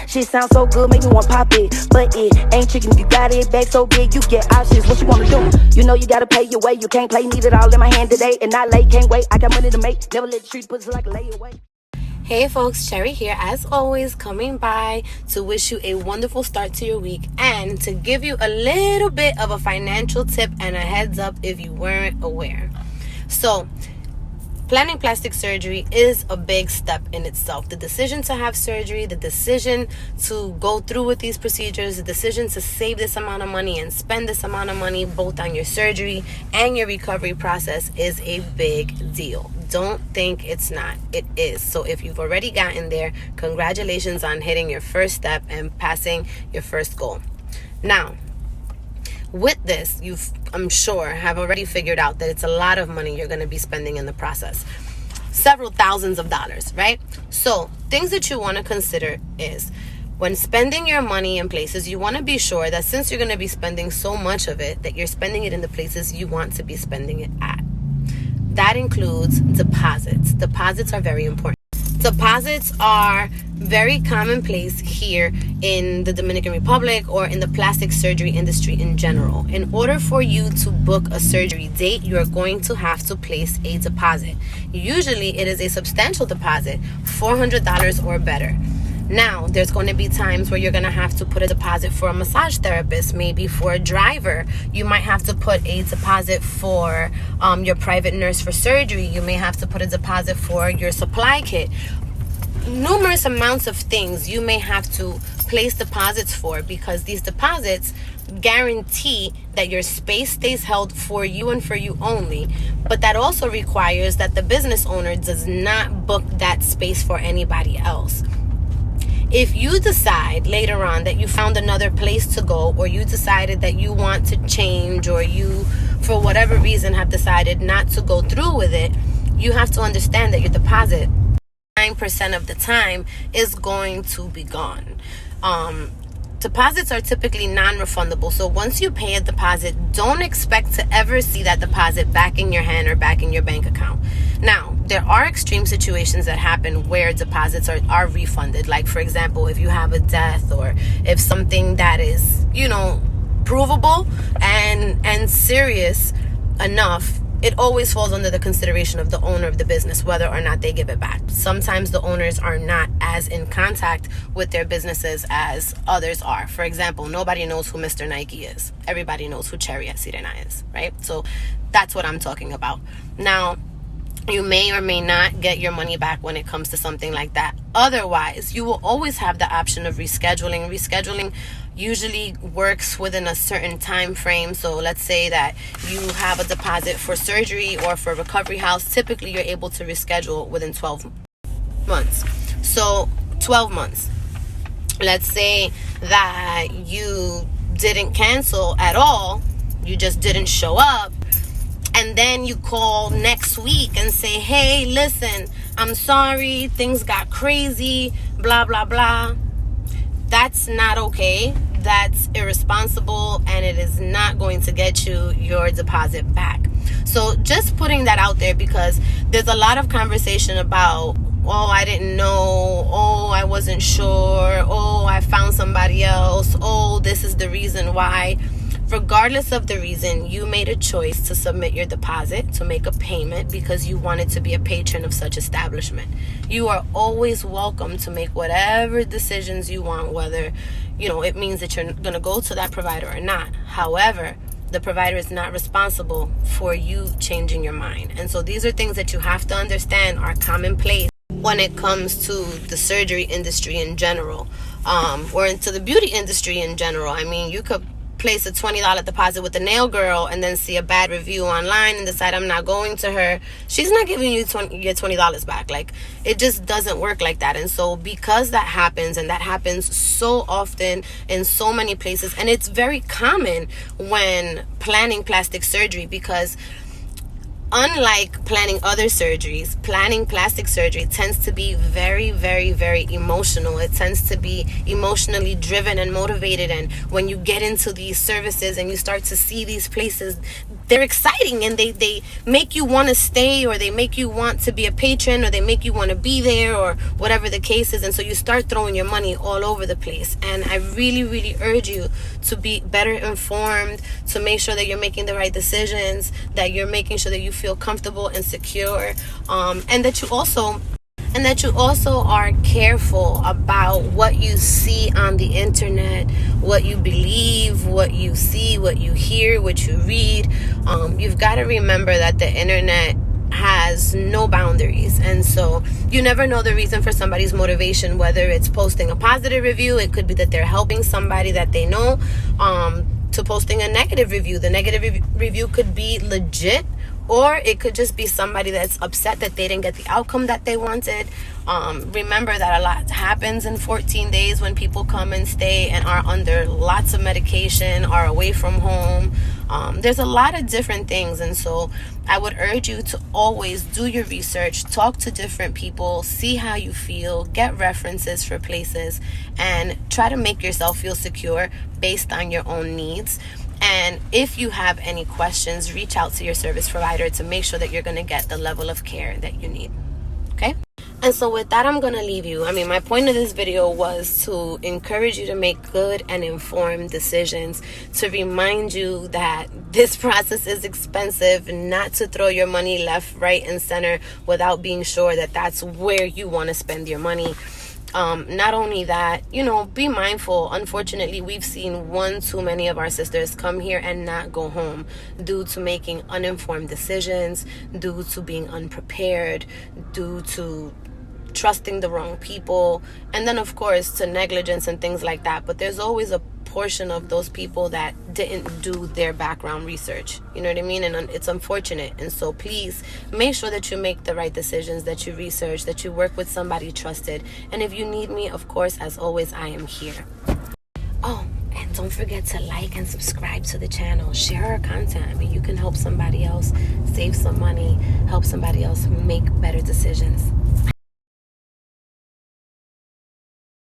Shit sounds so good, make me want pop it. But it ain't chicken, you got it back so big, you get options. What you wanna do? You know you gotta pay your way. You can't play, need it all in my hand today. And not late, can't wait. I got money to make. Never let the street put it like a layaway. Hey folks, Cherry here, as always, coming by to wish you a wonderful start to your week and to give you a little bit of a financial tip and a heads up if you weren't aware. So, planning plastic surgery is a big step in itself. The decision to have surgery, the decision to go through with these procedures, the decision to save this amount of money and spend this amount of money both on your surgery and your recovery process is a big deal. Don't think it's not. It is. So if you've already gotten there, congratulations on hitting your first step and passing your first goal. Now, with this, I'm sure, have already figured out that it's a lot of money you're going to be spending in the process. Several thousands of dollars, right? So things that you want to consider is when spending your money in places, you want to be sure that since you're going to be spending so much of it, that you're spending it in the places you want to be spending it at. That includes deposits. Deposits are very important. Deposits are very commonplace here in the Dominican Republic or in the plastic surgery industry in general. In order for you to book a surgery date, you're going to have to place a deposit. Usually it is a substantial deposit, $400 or better. Now, there's going to be times where you're going to have to put a deposit for a massage therapist, maybe for a driver. You might have to put a deposit for your private nurse for surgery. You may have to put a deposit for your supply kit. Numerous amounts of things you may have to place deposits for because these deposits guarantee that your space stays held for you and for you only. But that also requires that the business owner does not book that space for anybody else. If you decide later on that you found another place to go, or you decided that you want to change, or you, for whatever reason, have decided not to go through with it, you have to understand that your deposit 9% of the time is going to be gone. Deposits are typically non-refundable. So once you pay a deposit, don't expect to ever see that deposit back in your hand or back in your bank account. Now, there are extreme situations that happen where deposits are refunded. Like, for example, if you have a death or if something that is, provable and serious enough, it always falls under the consideration of the owner of the business, whether or not they give it back. Sometimes the owners are not as in contact with their businesses as others are. For example, nobody knows who Mr. Nike is. Everybody knows who Cherry at Sirena is, right? So that's what I'm talking about. Now, you may or may not get your money back when it comes to something like that. Otherwise, you will always have the option of rescheduling. Rescheduling usually works within a certain time frame. So let's say that you have a deposit for surgery or for recovery house. Typically, you're able to reschedule within 12 months. So 12 months. Let's say that you didn't cancel at all. You just didn't show up. And then you call next week and say, hey, listen, I'm sorry, things got crazy, blah, blah, blah. That's not okay. That's irresponsible, and it is not going to get you your deposit back. So just putting that out there, because there's a lot of conversation about, oh, I didn't know, oh, I wasn't sure, oh, I found somebody else, oh, this is the reason why. Regardless of the reason, you made a choice to submit your deposit, to make a payment because you wanted to be a patron of such establishment. You are always welcome to make whatever decisions you want, whether, it means that you're going to go to that provider or not. However, the provider is not responsible for you changing your mind. And so these are things that you have to understand are commonplace when it comes to the surgery industry in general, or into the beauty industry in general. I mean, you could place a $20 deposit with the nail girl and then see a bad review online and decide I'm not going to her. She's not giving you your $20 back. Like, it just doesn't work like that. And so because that happens, and that happens so often in so many places, and it's very common when planning plastic surgery, because unlike planning other surgeries, planning plastic surgery tends to be very, very, very emotional. It tends to be emotionally driven and motivated. And when you get into these services and you start to see these places they're exciting, and they make you want to stay, or they make you want to be a patron, or they make you want to be there, or whatever the case is. And so you start throwing your money all over the place. And I really urge you to be better informed, to make sure that you're making the right decisions, that you're making sure that you feel comfortable and secure, and that you also are careful about what you see on the internet, what you believe, what you see, what you hear, what you read. You've got to remember that the internet has no boundaries, and so you never know the reason for somebody's motivation, whether it's posting a positive review. It could be that they're helping somebody that they know, to posting a negative review. The negative review could be legit, or it could just be somebody that's upset that they didn't get the outcome that they wanted. Remember that a lot happens in 14 days when people come and stay and are under lots of medication, are away from home. There's a lot of different things. And so I would urge you to always do your research, talk to different people, see how you feel, get references for places, and try to make yourself feel secure based on your own needs. And if you have any questions, reach out to your service provider to make sure that you're going to get the level of care that you need. Okay? And so with that, I'm going to leave you. I mean, my point of this video was to encourage you to make good and informed decisions, to remind you that this process is expensive, not to throw your money left, right, and center without being sure that that's where you want to spend your money. Not only that, be mindful. Unfortunately, we've seen one too many of our sisters come here and not go home due to making uninformed decisions, due to being unprepared, due to trusting the wrong people, and then of course to negligence and things like that. But there's always a portion of those people that didn't do their background research, you know what I mean? And it's unfortunate. And so please make sure that you make the right decisions, that you research, that you work with somebody trusted. And if you need me, of course, as always, I am here. Oh, and don't forget to like and subscribe to the channel. Share our content. I mean, you can help somebody else save some money, help somebody else make better decisions.